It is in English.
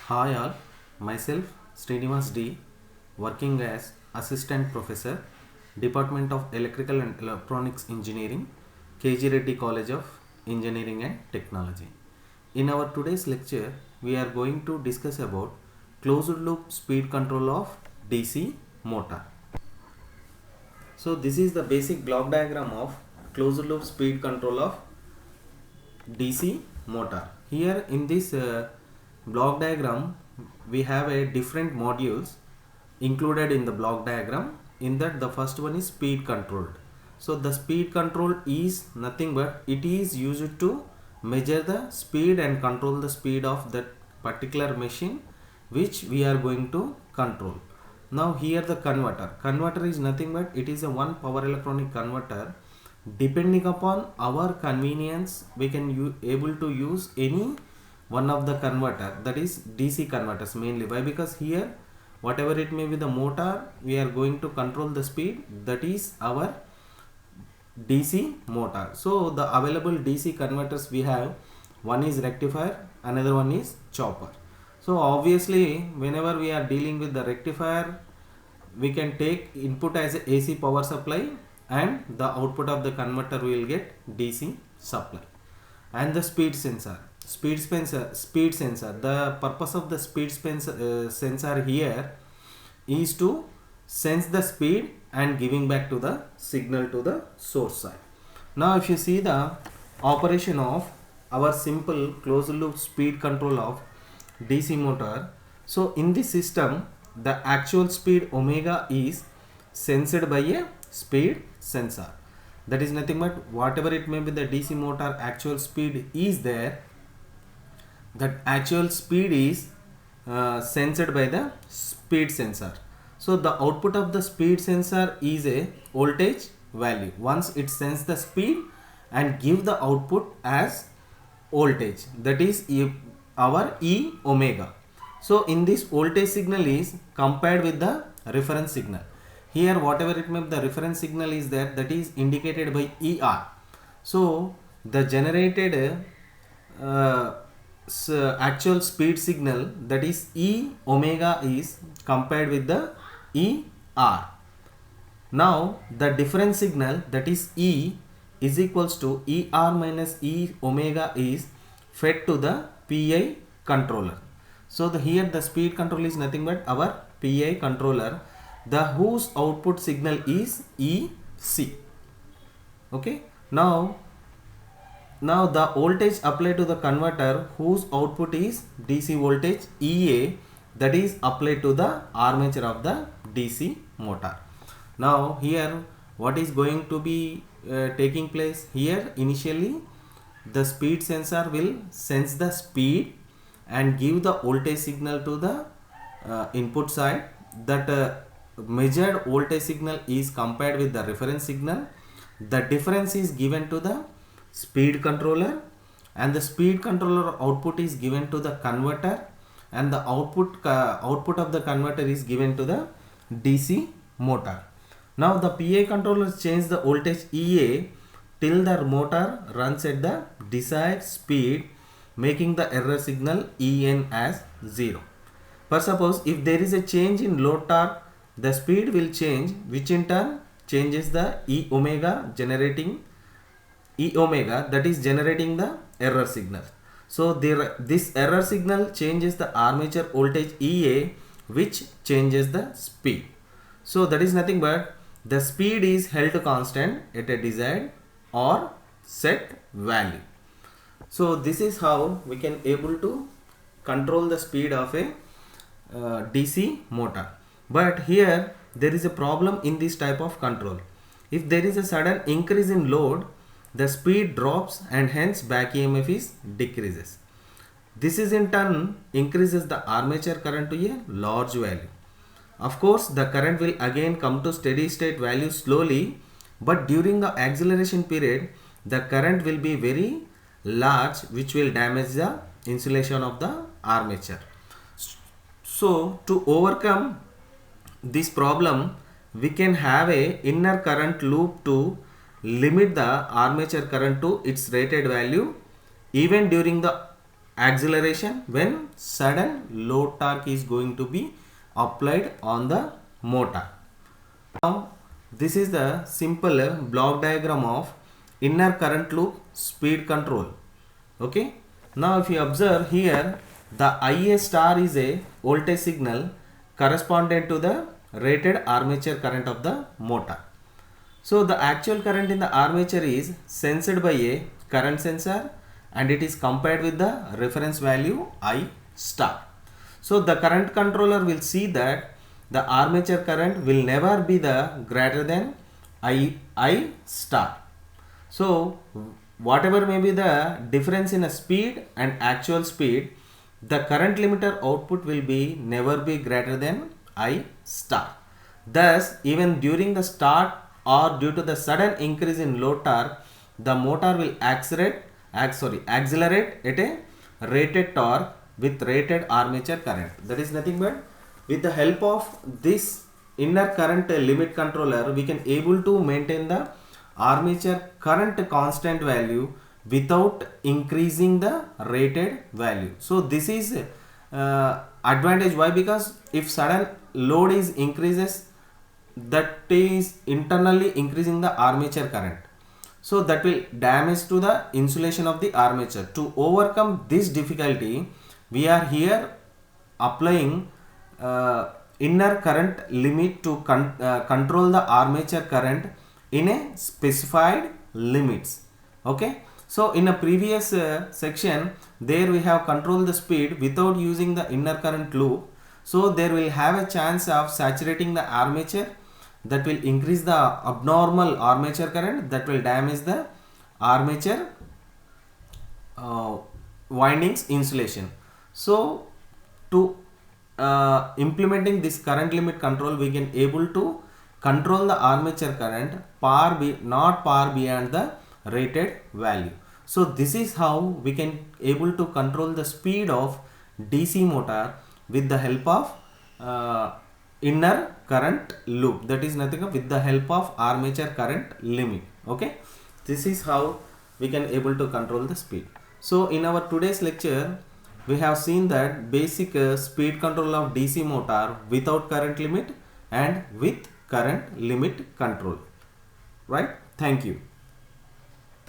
Hi all, myself Srinivas D, working as Assistant Professor, Department of Electrical and Electronics Engineering, KG Reddy College of Engineering and Technology. In our today's lecture, we are going to discuss about closed loop speed control of DC motor. So this is the basic block diagram of closed loop speed control of DC motor. Here in this block diagram we have a different modules included in the block diagram. In that the first one is speed controlled. So the speed control is nothing but it is used to measure the speed and control the speed of that particular machine which we are going to control. Now here the converter is nothing but it is a one power electronic converter. Depending upon our convenience we can able to use any one of the converter, that is DC converters mainly. Why? Because here whatever it may be the motor we are going to control the speed, that is our DC motor. So the available DC converters we have, one is rectifier, another one is chopper. So obviously whenever we are dealing with the rectifier, we can take input as a AC power supply and the output of the converter will get DC supply. And the speed sensor, the purpose of the sensor here is to sense the speed and giving back to the signal to the source side. Now if you see the operation of our simple closed loop speed control of DC motor, so in this system the actual speed omega is sensed by a speed sensor. That is nothing but whatever it may be the DC motor actual speed is there, that actual speed is sensed by the speed sensor. So the output of the speed sensor is a voltage value. Once it senses the speed and give the output as voltage, that is our E omega. So in this voltage signal is compared with the reference signal. Here whatever it may be the reference signal is there, that is indicated by ER. So the generated actual speed signal, that is E omega, is compared with the ER. Now the difference signal, that is E, is equals to ER minus E omega, is fed to the PI controller. So here the speed control is nothing but our PI controller, the whose output signal is EC. Okay. Now the voltage applied to the converter whose output is DC voltage EA, that is applied to the armature of the DC motor. Now here what is going to be taking place here? Initially the speed sensor will sense the speed and give the voltage signal to the input side. That measured voltage signal is compared with the reference signal. The difference is given to the speed controller and the speed controller output is given to the converter, and the output of the converter is given to the DC motor. Now the PI controller change the voltage EA till the motor runs at the desired speed, making the error signal EN as 0. For suppose if there is a change in load torque, the speed will change, which in turn changes the E omega, that is generating the error signal. So this error signal changes the armature voltage EA, which changes the speed. So that is nothing but the speed is held constant at a desired or set value. So this is how we can able to control the speed of a DC motor. But here there is a problem in this type of control. If there is a sudden increase in load, the speed drops and hence back EMF is decreases. This is in turn increases the armature current to a large value. Of course the current will again come to steady state value slowly, but during the acceleration period the current will be very large, which will damage the insulation of the armature. So to overcome this problem, we can have a inner current loop to limit the armature current to its rated value even during the acceleration when sudden load torque is going to be applied on the motor. Now this is the simple block diagram of inner current loop speed control. Okay, now if you observe here, the IA star is a voltage signal corresponding to the rated armature current of the motor. So the actual current in the armature is sensed by a current sensor and it is compared with the reference value I star. So the current controller will see that the armature current will never be the greater than I star. So whatever may be the difference in a speed and actual speed, the current limiter output will be never be greater than I star. Thus, even during the start or due to the sudden increase in load torque, the motor will accelerate at a rated torque with rated armature current. That is nothing but with the help of this inner current limit controller, we can able to maintain the armature current constant value without increasing the rated value. So this is advantage. Why? Because if sudden load is increases, that is internally increasing the armature current, so that will damage to the insulation of the armature. To overcome this difficulty, we are here applying inner current limit to control the armature current in a specified limits. Okay, so in a previous section, there we have controlled the speed without using the inner current loop, so there will have a chance of saturating the armature, that will increase the abnormal armature current, that will damage the armature windings insulation. So to implementing this current limit control, we can able to control the armature current not far beyond the rated value. So this is how we can able to control the speed of DC motor with the help of inner current loop, that is nothing but with the help of armature current limit. Okay, this is how we can able to control the speed. So in our today's lecture, we have seen that basic speed control of DC motor without current limit and with current limit control. Right? Thank you.